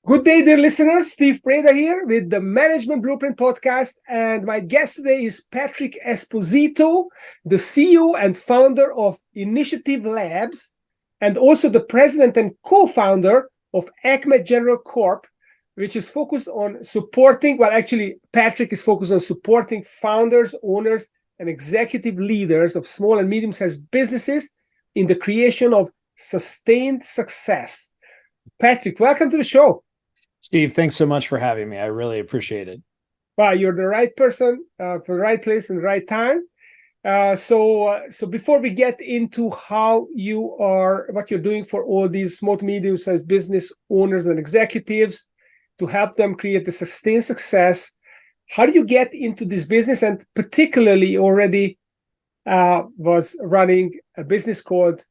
Good day, dear listeners. Steve Preda here with the Management Blueprint podcast. And my guest today is Patrick Esposito, the CEO and founder of Initiative Labs, and also the president and co-founder of Acme General Corp, which is focused on supporting, Patrick is focused on supporting founders, owners, and executive leaders of small and medium-sized businesses in the creation of sustained success. Patrick, welcome to the show. Steve, thanks so much for having me. I really appreciate it. Well, you're the right person for the right place and the right time. So before we get into what you're doing for all these small to medium-sized business owners and executives to help them create the sustained success, how do you get into this business? And particularly already was running a business called,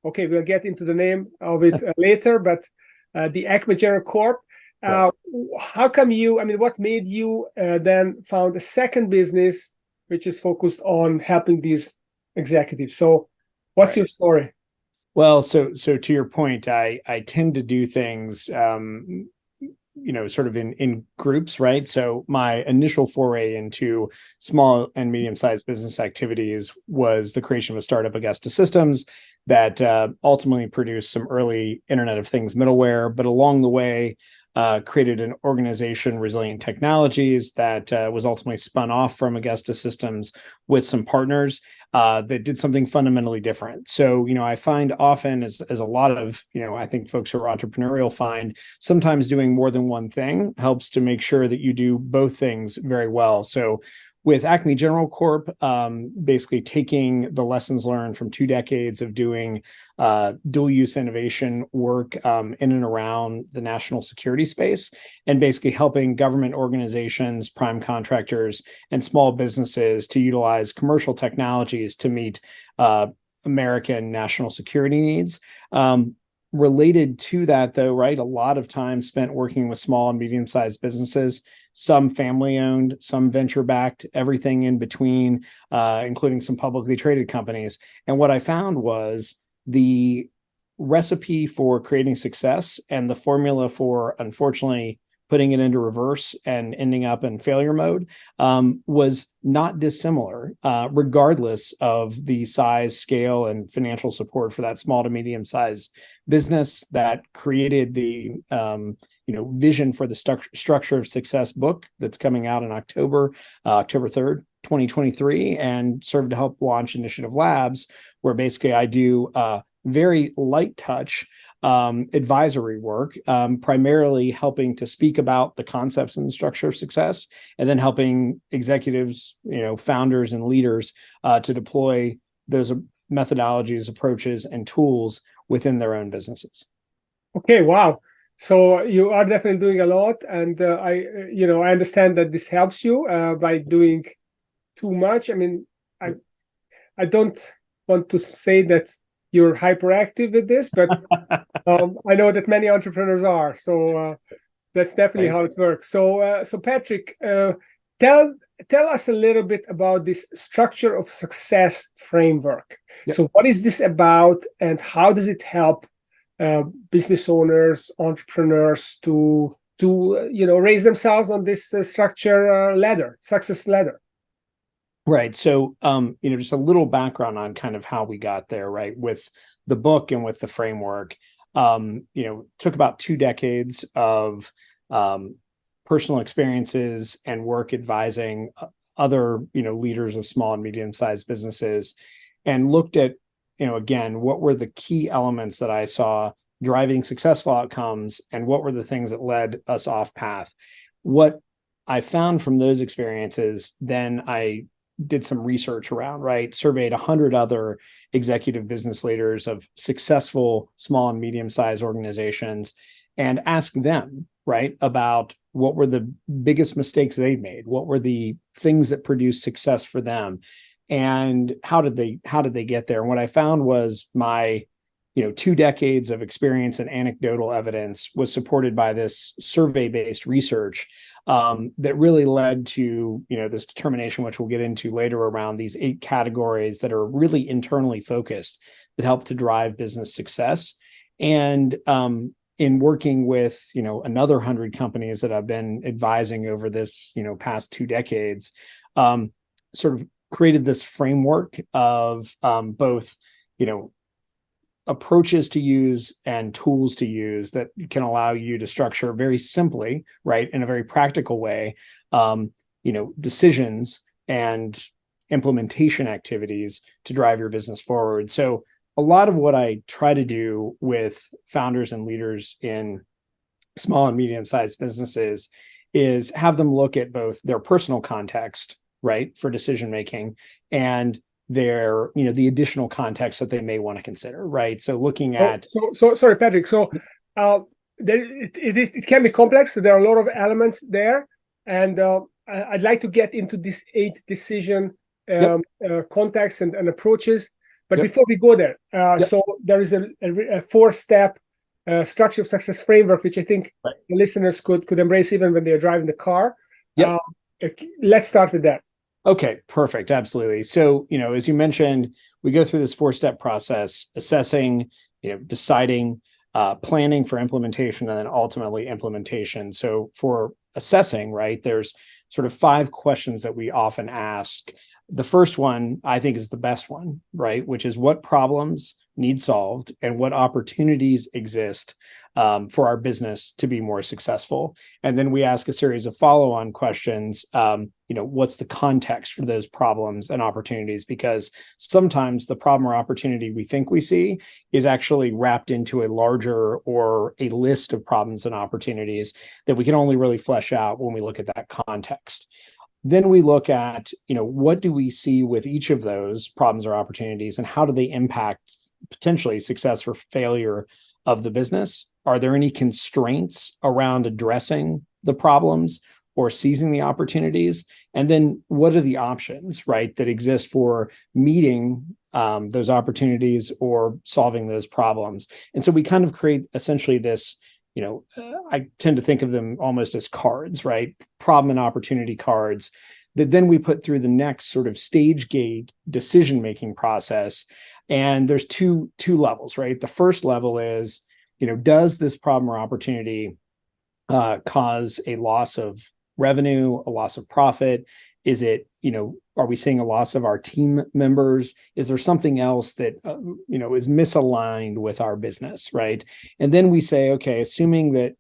okay, we'll get into the name of it later, but the Acme General Corp. How come what made you then found a second business which is focused on helping these executives? So what's your story? Well, so to your point, I tend to do things, sort of in groups, right? So my initial foray into small and medium-sized business activities was the creation of a startup, Augusta Systems, that ultimately produced some early Internet of Things middleware, but along the way, created an organization, Resilient Technologies, that was ultimately spun off from Augusta Systems with some partners that did something fundamentally different. So, I find often, as a lot of, I think folks who are entrepreneurial find, sometimes doing more than one thing helps to make sure that you do both things very well. So with Acme General Corp, basically taking the lessons learned from 2 decades of doing dual use innovation work in and around the national security space, and basically helping government organizations, prime contractors, and small businesses to utilize commercial technologies to meet American national security needs. Related to that, though, right, a lot of time spent working with small and medium-sized businesses, some family-owned, some venture-backed, everything in between, including some publicly traded companies. And what I found was the recipe for creating success and the formula for, unfortunately, putting it into reverse and ending up in failure mode was not dissimilar, regardless of the size, scale, and financial support for that small to medium-sized business that created the vision for the Structure of Success book that's coming out in October 3rd, 2023, and served to help launch Initiative Labs, where basically I do very light touch advisory work, primarily helping to speak about the concepts in the Structure of Success, and then helping executives, founders and leaders to deploy those methodologies, approaches, and tools within their own businesses. Okay, wow. So you are definitely doing a lot, and I understand that this helps you by doing too much. I don't want to say that you're hyperactive with this, but I know that many entrepreneurs are. So that's definitely how it works. So Patrick, tell us a little bit about this Structure of Success framework. Yep. So what is this about, and how does it help business owners, entrepreneurs to raise themselves on this success ladder? Right. So, just a little background on kind of how we got there, right? With the book and with the framework, took about 2 decades of personal experiences and work advising other, leaders of small and medium-sized businesses, and looked at, again, what were the key elements that I saw driving successful outcomes, and what were the things that led us off path. What I found from those experiences, then I did some research around, right? Surveyed 100 other executive business leaders of successful small and medium-sized organizations and asked them, right, about what were the biggest mistakes they made, what were the things that produced success for them, and how did they get there. And what I found was my 2 decades of experience and anecdotal evidence was supported by this survey-based research that really led to this determination, which we'll get into later, around these 8 categories that are really internally focused that help to drive business success. And in working with, another 100 companies that I've been advising over this, past 2 decades, sort of created this framework of both, approaches to use and tools to use that can allow you to structure very simply, right, in a very practical way, decisions and implementation activities to drive your business forward. So a lot of what I try to do with founders and leaders in small and medium-sized businesses is have them look at both their personal context, right, for decision making, and their, the additional context that they may want to consider, right? So looking at so sorry, Patrick. So it can be complex. There are a lot of elements there, and I'd like to get into this 8 decision context and approaches. But before we go there, so there is a 4-step structure of success framework, which I think the listeners could embrace even when they are driving the car. Let's start with that. Okay, perfect. Absolutely. So, as you mentioned, we go through this 4-step process: assessing, deciding, planning for implementation, and then ultimately implementation. So for assessing, right, there's sort of 5 questions that we often ask. The first one, I think, is the best one, right? Which is, what problems need solved and what opportunities exist for our business to be more successful. And then we ask a series of follow-on questions. What's the context for those problems and opportunities? Because sometimes the problem or opportunity we think we see is actually wrapped into a larger or a list of problems and opportunities that we can only really flesh out when we look at that context. Then we look at, what do we see with each of those problems or opportunities, and how do they impact potentially success or failure of the business? Are there any constraints around addressing the problems or seizing the opportunities? And then what are the options, right, that exist for meeting those opportunities or solving those problems? And so we kind of create essentially this, I tend to think of them almost as cards, right? Problem and opportunity cards that then we put through the next sort of stage gate decision-making process. And there's two levels, right? The first level is, does this problem or opportunity cause a loss of revenue, a loss of profit? Is it, are we seeing a loss of our team members? Is there something else that, is misaligned with our business, right? And then we say, okay, assuming that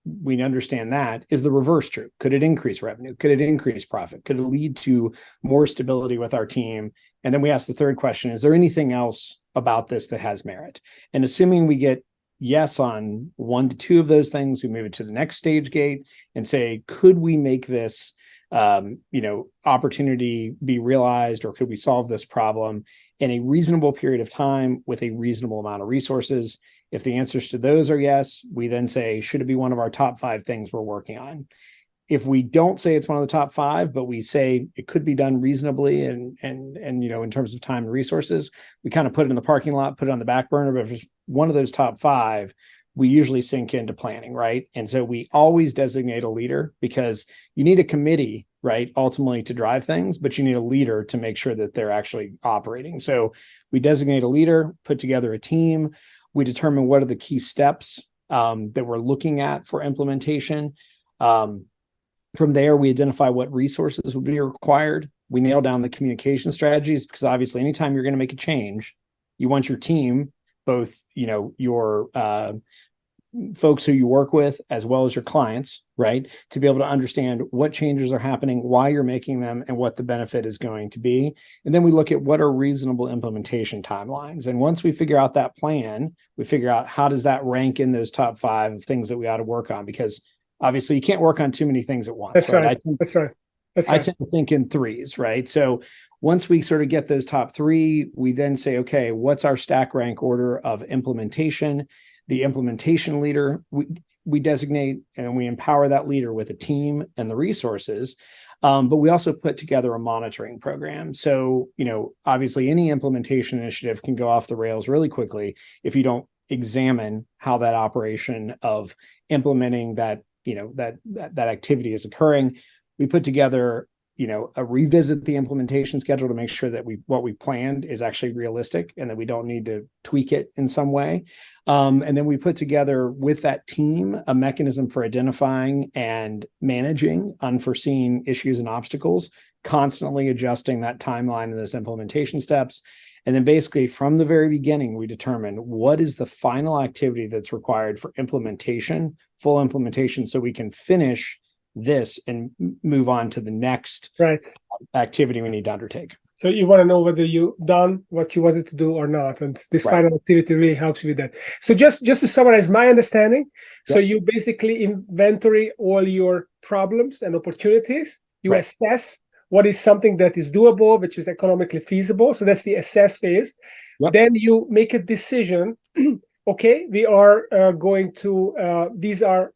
we understand that, is the reverse true? Could it increase revenue? Could it increase profit? Could it lead to more stability with our team? And then we ask the third question, is there anything else about this that has merit? And assuming we get yes on 1 to 2 of those things, we move it to the next stage gate and say, could we make this opportunity be realized, or could we solve this problem in a reasonable period of time with a reasonable amount of resources? If the answers to those are yes, we then say, should it be one of our top 5 things we're working on? If we don't say it's one of the top 5, but we say it could be done reasonably and in terms of time and resources, we kind of put it in the parking lot, put it on the back burner. But if it's one of those top 5, we usually sink into planning, right? And so we always designate a leader, because you need a committee, right, ultimately to drive things, but you need a leader to make sure that they're actually operating. So we designate a leader, put together a team. We determine what are the key steps that we're looking at for implementation. From there, we identify what resources would be required. We nail down the communication strategies, because obviously anytime you're going to make a change, you want your team, both, your folks who you work with, as well as your clients, right, to be able to understand what changes are happening, why you're making them, and what the benefit is going to be. And then we look at what are reasonable implementation timelines. And once we figure out that plan, we figure out how does that rank in those top 5 things that we ought to work on, because obviously you can't work on too many things at once. That's right. That's right. I tend to think in 3s, right? So once we sort of get those top 3, we then say, okay, what's our stack rank order of implementation? The implementation leader, we designate and we empower that leader with a team and the resources. But we also put together a monitoring program. So, obviously any implementation initiative can go off the rails really quickly if you don't examine how that operation of implementing that, that activity is occurring. We put together, revisit the implementation schedule to make sure that what we planned is actually realistic and that we don't need to tweak it in some way. And then we put together with that team a mechanism for identifying and managing unforeseen issues and obstacles, constantly adjusting that timeline and those implementation steps. And then basically from the very beginning, we determine what is the final activity that's required for implementation, full implementation, so we can finish this and move on to the next activity we need to undertake. So you want to know whether you've done what you wanted to do or not, and this final activity really helps you with that. So just to summarize my understanding, so you basically inventory all your problems and opportunities. You assess what is something that is doable, which is economically feasible. So that's the assess phase. Then you make a decision. Okay, we are going to these are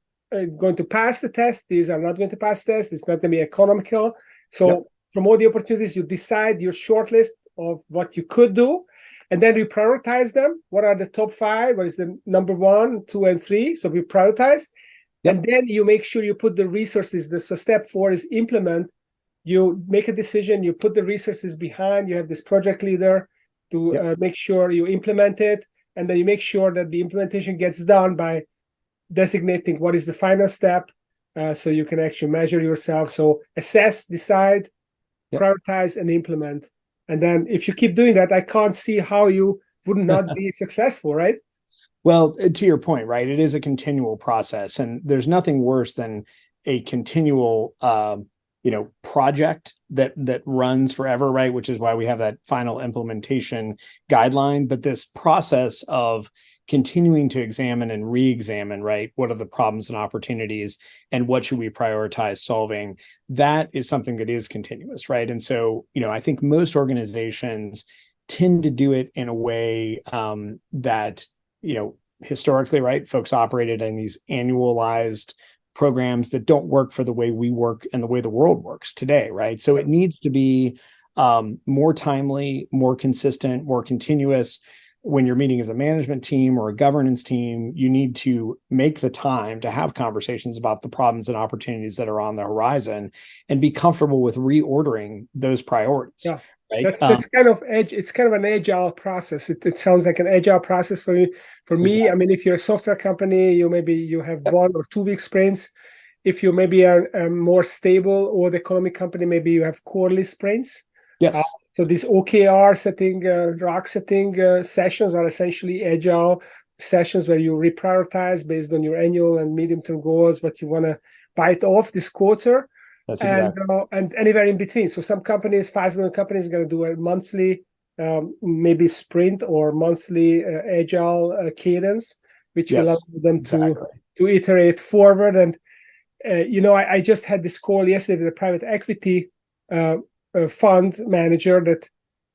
going to pass the test. These are not going to pass the test. It's not going to be economical. So from all the opportunities, you decide your short list of what you could do, and then we prioritize them. What are the top 5? What is the number 1, 2, and 3? So we prioritize, and then you make sure you put the resources. So step 4 is implement. You make a decision. You put the resources behind. You have this project leader to make sure you implement it, and then you make sure that the implementation gets done by designating what is the final step, so you can actually measure yourself. So assess, decide, prioritize, and implement. And then if you keep doing that, I can't see how you would not be successful, right? Well, to your point, right? It is a continual process, and there's nothing worse than a continual project that runs forever, right? Which is why we have that final implementation guideline. But this process of continuing to examine and re-examine, right? What are the problems and opportunities, and what should we prioritize solving? That is something that is continuous, right? And so, I think most organizations tend to do it in a way that, historically, right? Folks operated in these annualized programs that don't work for the way we work and the way the world works today, right? So it needs to be more timely, more consistent, more continuous. When you're meeting as a management team or a governance team, you need to make the time to have conversations about the problems and opportunities that are on the horizon, and be comfortable with reordering those priorities. Yeah, right? That's kind of it's kind of an agile process. It sounds like an agile process for me. Exactly. I mean, if you're a software company, you have 1 or 2 week sprints. If you maybe are a more stable or the economic company, maybe you have quarterly sprints. Yes. So these OKR setting, rock setting sessions are essentially agile sessions where you reprioritize based on your annual and medium-term goals, what you want to bite off this quarter. That's exactly. And anywhere in between. So some companies, fast-growing companies, are going to do a monthly, maybe sprint or monthly agile cadence, which will allow them to iterate forward. And I just had this call yesterday with a private equity fund manager that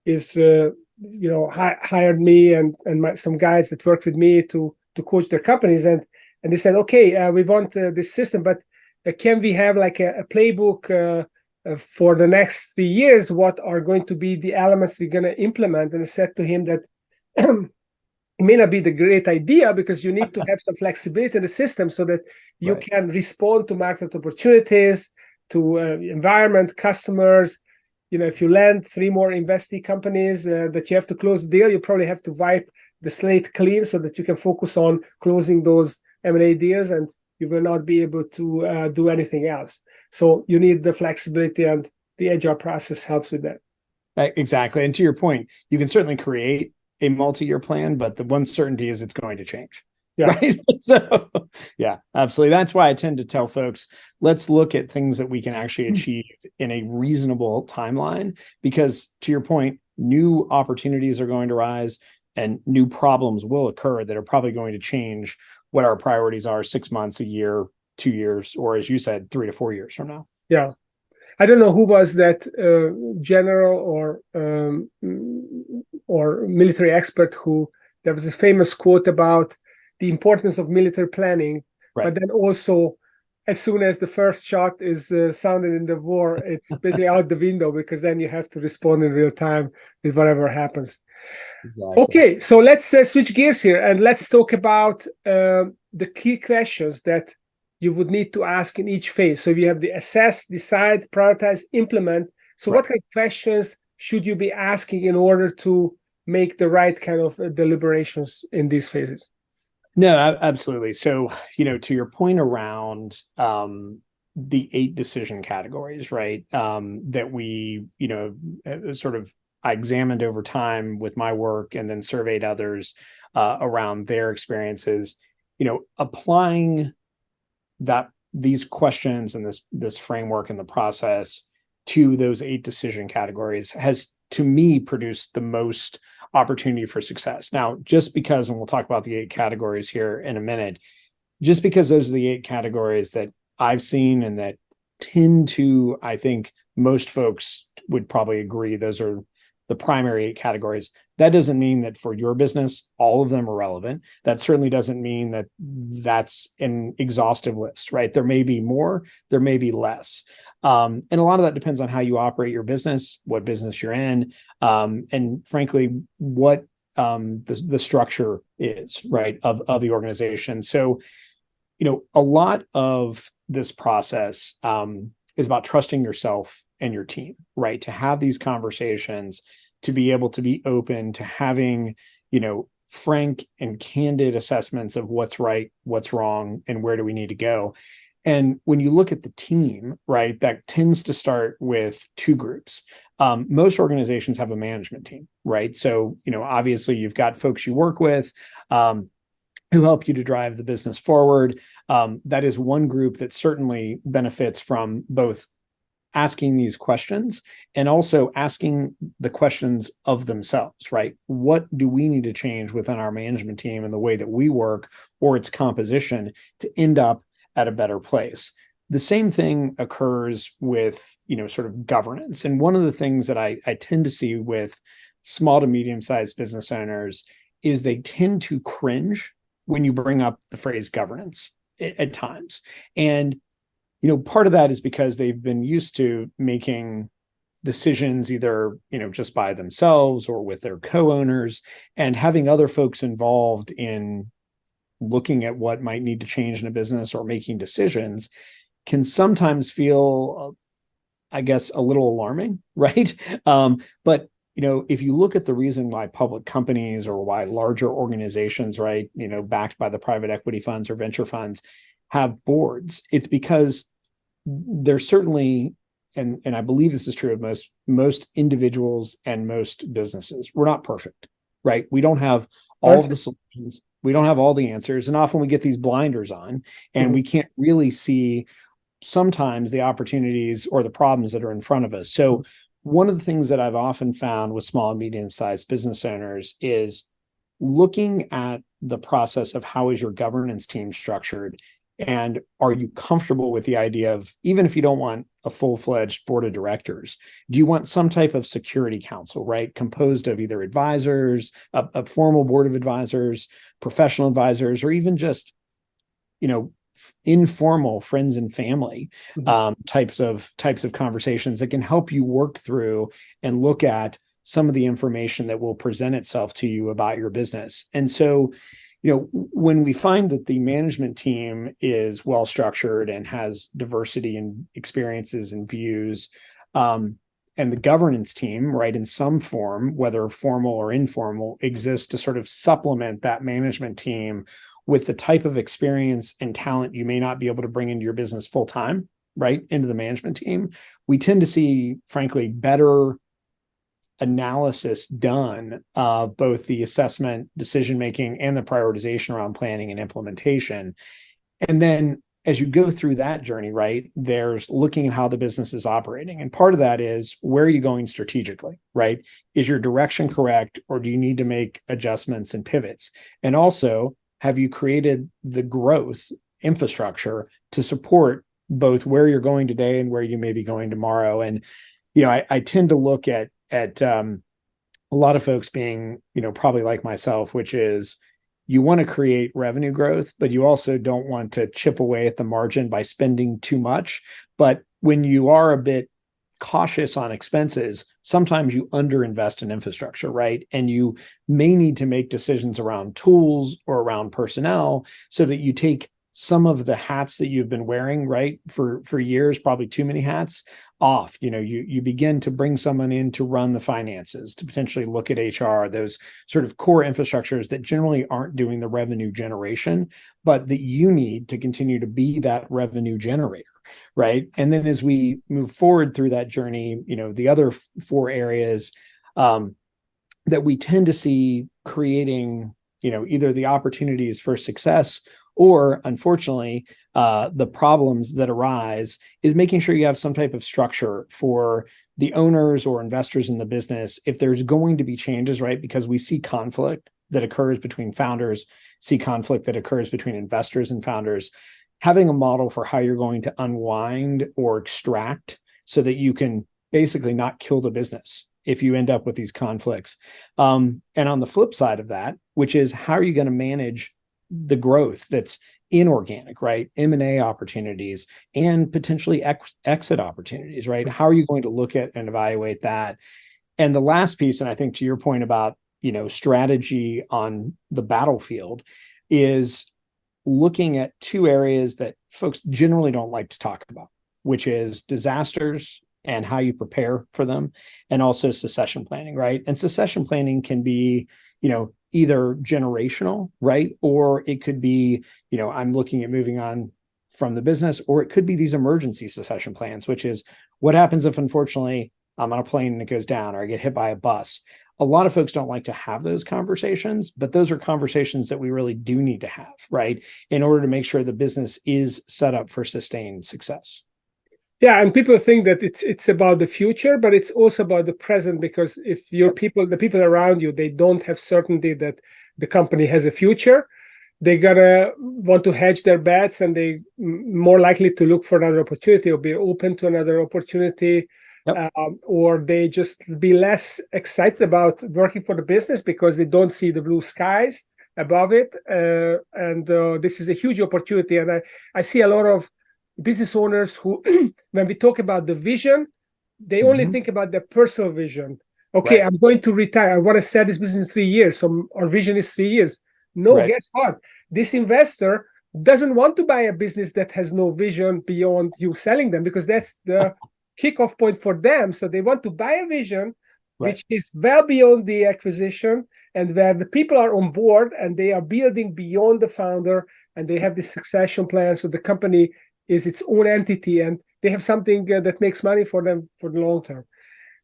is hired me and some guys that work with me to coach their companies, and they said, okay, we want this system, but can we have like a playbook for the next 3 years? What are going to be the elements we're going to implement? And I said to him that it may not be the great idea, because you need to have some flexibility in the system so that you can respond to market opportunities, to environment, customers. If you land 3 more investee companies that you have to close the deal, you probably have to wipe the slate clean so that you can focus on closing those M&A deals, and you will not be able to do anything else. So you need the flexibility, and the agile process helps with that. Exactly. And to your point, you can certainly create a multi-year plan, but the one certainty is it's going to change. Yeah. Right. So, yeah, absolutely. That's why I tend to tell folks, let's look at things that we can actually achieve in a reasonable timeline, because to your point, new opportunities are going to rise and new problems will occur that are probably going to change what our priorities are 6 months, a year, 2 years, or as you said, 3 to 4 years from now. Yeah. I don't know who was that general or military expert who, there was this famous quote about the importance of military planning, but then also, as soon as the first shot is sounded in the war, it's basically out the window, because then you have to respond in real time with whatever happens. Exactly. Okay, so let's switch gears here, and let's talk about the key questions that you would need to ask in each phase. So you have the assess, decide, prioritize, implement. So what kind of questions should you be asking in order to make the right kind of deliberations in these phases? No, absolutely. So, to your point around the 8 decision categories, right? That we, sort of I examined over time with my work and then surveyed others around their experiences, applying these questions and this framework and the process to those 8 decision categories has, to me, produced the most opportunity for success. Now, just because, and we'll talk about the 8 categories here in a minute, just because those are the 8 categories that I've seen and that tend to, I think most folks would probably agree, those are the primary 8 categories. That doesn't mean that for your business, all of them are relevant. That certainly doesn't mean that that's an exhaustive list, right? There may be more, there may be less. And a lot of that depends on how you operate your business, what business you're in, and frankly, what the structure is, right, of the organization. So, a lot of this process is about trusting yourself and your team, right? To have these conversations, to be able to be open, to having, frank and candid assessments of what's right, what's wrong, and where do we need to go. And when you look at the team, right, that tends to start with 2 groups. Most organizations have a management team, right? So, obviously you've got folks you work with who help you to drive the business forward. That is one group that certainly benefits from both asking these questions and also asking the questions of themselves, right? What do we need to change within our management team and the way that we work or its composition to end up at a better place? The same thing occurs with, sort of governance. And one of the things that I tend to see with small to medium-sized business owners is they tend to cringe when you bring up the phrase governance at times. And part of that is because they've been used to making decisions either, just by themselves or with their co-owners, and having other folks involved in looking at what might need to change in a business or making decisions can sometimes feel, I guess, a little alarming, right? But if you look at the reason why public companies or why larger organizations, right, backed by the private equity funds or venture funds have boards, it's because there's certainly, and I believe this is true of most individuals and most businesses, we're not perfect, right? We don't have all of the solutions. We don't have all the answers. And often we get these blinders on and we can't really see sometimes the opportunities or the problems that are in front of us. So one of the things that I've often found with small and medium-sized business owners is looking at the process of how is your governance team structured, and are you comfortable with the idea of, even if you don't want a full-fledged board of directors, do you want some type of security council, right? Composed of either advisors, a formal board of advisors, professional advisors, or even just, informal friends and family types of conversations that can help you work through and look at some of the information that will present itself to you about your business. And so, when we find that the management team is well structured and has diversity in experiences and views, and the governance team, right, in some form, whether formal or informal, exists to sort of supplement that management team with the type of experience and talent you may not be able to bring into your business full time, right, into the management team, we tend to see, frankly, better analysis done, both the assessment, decision making, and the prioritization around planning and implementation. And then as you go through that journey, right, there's looking at how the business is operating. And part of that is, where are you going strategically, right? Is your direction correct, or do you need to make adjustments and pivots? And also, have you created the growth infrastructure to support both where you're going today and where you may be going tomorrow? And, I tend to look at a lot of folks being, probably like myself, which is, you want to create revenue growth, but you also don't want to chip away at the margin by spending too much. But when you are a bit cautious on expenses, sometimes you underinvest in infrastructure, right? And you may need to make decisions around tools or around personnel so that you take some of the hats that you've been wearing, right, for years, probably too many hats, off. You begin to bring someone in to run the finances, to potentially look at HR, those sort of core infrastructures that generally aren't doing the revenue generation, but that you need to continue to be that revenue generator, right? And then as we move forward through that journey, the other four areas that we tend to see creating, either the opportunities for success or, unfortunately, the problems that arise, is making sure you have some type of structure for the owners or investors in the business if there's going to be changes, right? Because we see conflict that occurs between founders, see conflict that occurs between investors and founders. Having a model for how you're going to unwind or extract so that you can basically not kill the business if you end up with these conflicts. And on the flip side of that, which is how are you going to manage the growth that's inorganic, right? M&A opportunities and potentially exit opportunities, right? How are you going to look at and evaluate that? And the last piece, and I think to your point about, strategy on the battlefield, is looking at two areas that folks generally don't like to talk about, which is disasters and how you prepare for them, and also succession planning, right? And succession planning can be, either generational, right? Or it could be, I'm looking at moving on from the business, or it could be these emergency succession plans, which is what happens if, unfortunately, I'm on a plane and it goes down, or I get hit by a bus. A lot of folks don't like to have those conversations, but those are conversations that we really do need to have, right? In order to make sure the business is set up for sustained success. Yeah, and people think that it's about the future, but it's also about the present, because if the people around you, they don't have certainty that the company has a future, they gotta want to hedge their bets, and they more likely to look for another opportunity or be open to another opportunity. Yep. Or they just be less excited about working for the business because they don't see the blue skies above it. And this is a huge opportunity. And I see a lot of business owners who, when we talk about the vision, they only think about their personal vision. Okay, right. I'm going to retire. I want to sell this business in 3 years. So our vision is 3 years. No, right. Guess what? This investor doesn't want to buy a business that has no vision beyond you selling them, because that's the kickoff point for them. So they want to buy a vision, right, which is well beyond the acquisition, and where the people are on board and they are building beyond the founder, and they have this succession plan. So the company is its own entity, and they have something that makes money for them for the long term.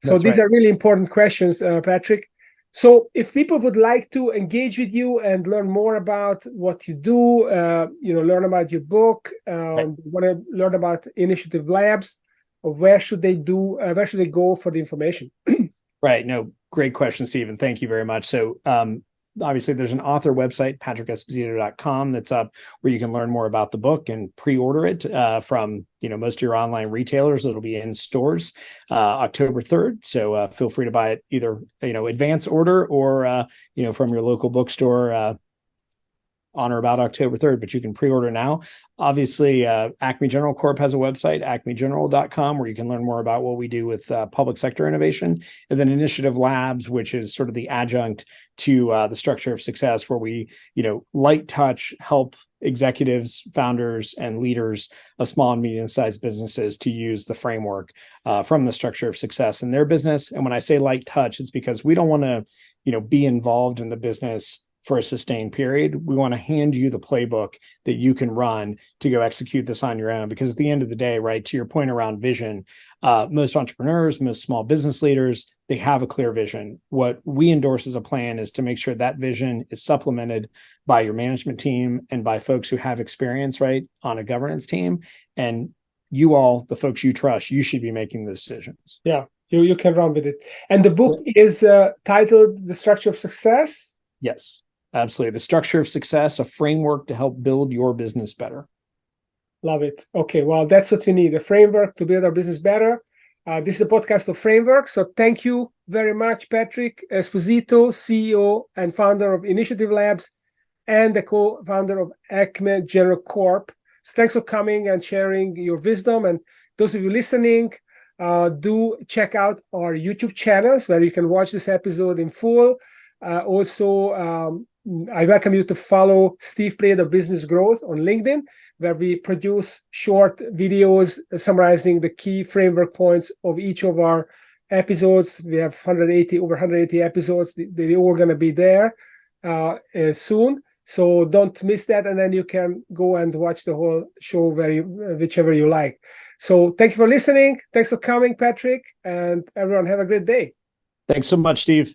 So that's these right. are really important questions, Patrick. So if people would like to engage with you and learn more about what you do, learn about your book, right. want to learn about Initiative Labs, where should they go for the information? Right. No, great question, Stephen. Thank you very much. So obviously there's an author website, patrickesposito.com, that's up where you can learn more about the book and pre-order it from, most of your online retailers. It'll be in stores October 3rd. So feel free to buy it either, advance order or, from your local bookstore on or about October 3rd, but you can pre-order now. Obviously, Acme General Corp has a website, acmegeneral.com, where you can learn more about what we do with public sector innovation. And then Initiative Labs, which is sort of the adjunct to the Structure of Success, where we, light touch help executives, founders, and leaders of small and medium-sized businesses to use the framework from the Structure of Success in their business. And when I say light touch, it's because we don't want to, be involved in the business for a sustained period. We want to hand you the playbook that you can run to go execute this on your own. Because at the end of the day, right, to your point around vision, most entrepreneurs, most small business leaders, they have a clear vision. What we endorse as a plan is to make sure that vision is supplemented by your management team and by folks who have experience, right, on a governance team. And you all, the folks you trust, you should be making those decisions. Yeah, you can run with it. And the book is titled The Structure of Success? Yes. Absolutely. The Structure of Success, a framework to help build your business better. Love it. Okay, well, that's what we need, a framework to build our business better. This is a podcast of framework. So thank you very much, Patrick Esposito, CEO and founder of Initiative Labs and the co-founder of Acme General Corp. So thanks for coming and sharing your wisdom. And those of you listening, do check out our YouTube channels where you can watch this episode in full. Also, I welcome you to follow Steve Plate of Business Growth on LinkedIn, where we produce short videos summarizing the key framework points of each of our episodes. We have over 180 episodes. They're all going to be there soon. So don't miss that. And then you can go and watch the whole show whichever you like. So thank you for listening. Thanks for coming, Patrick. And everyone have a great day. Thanks so much, Steve.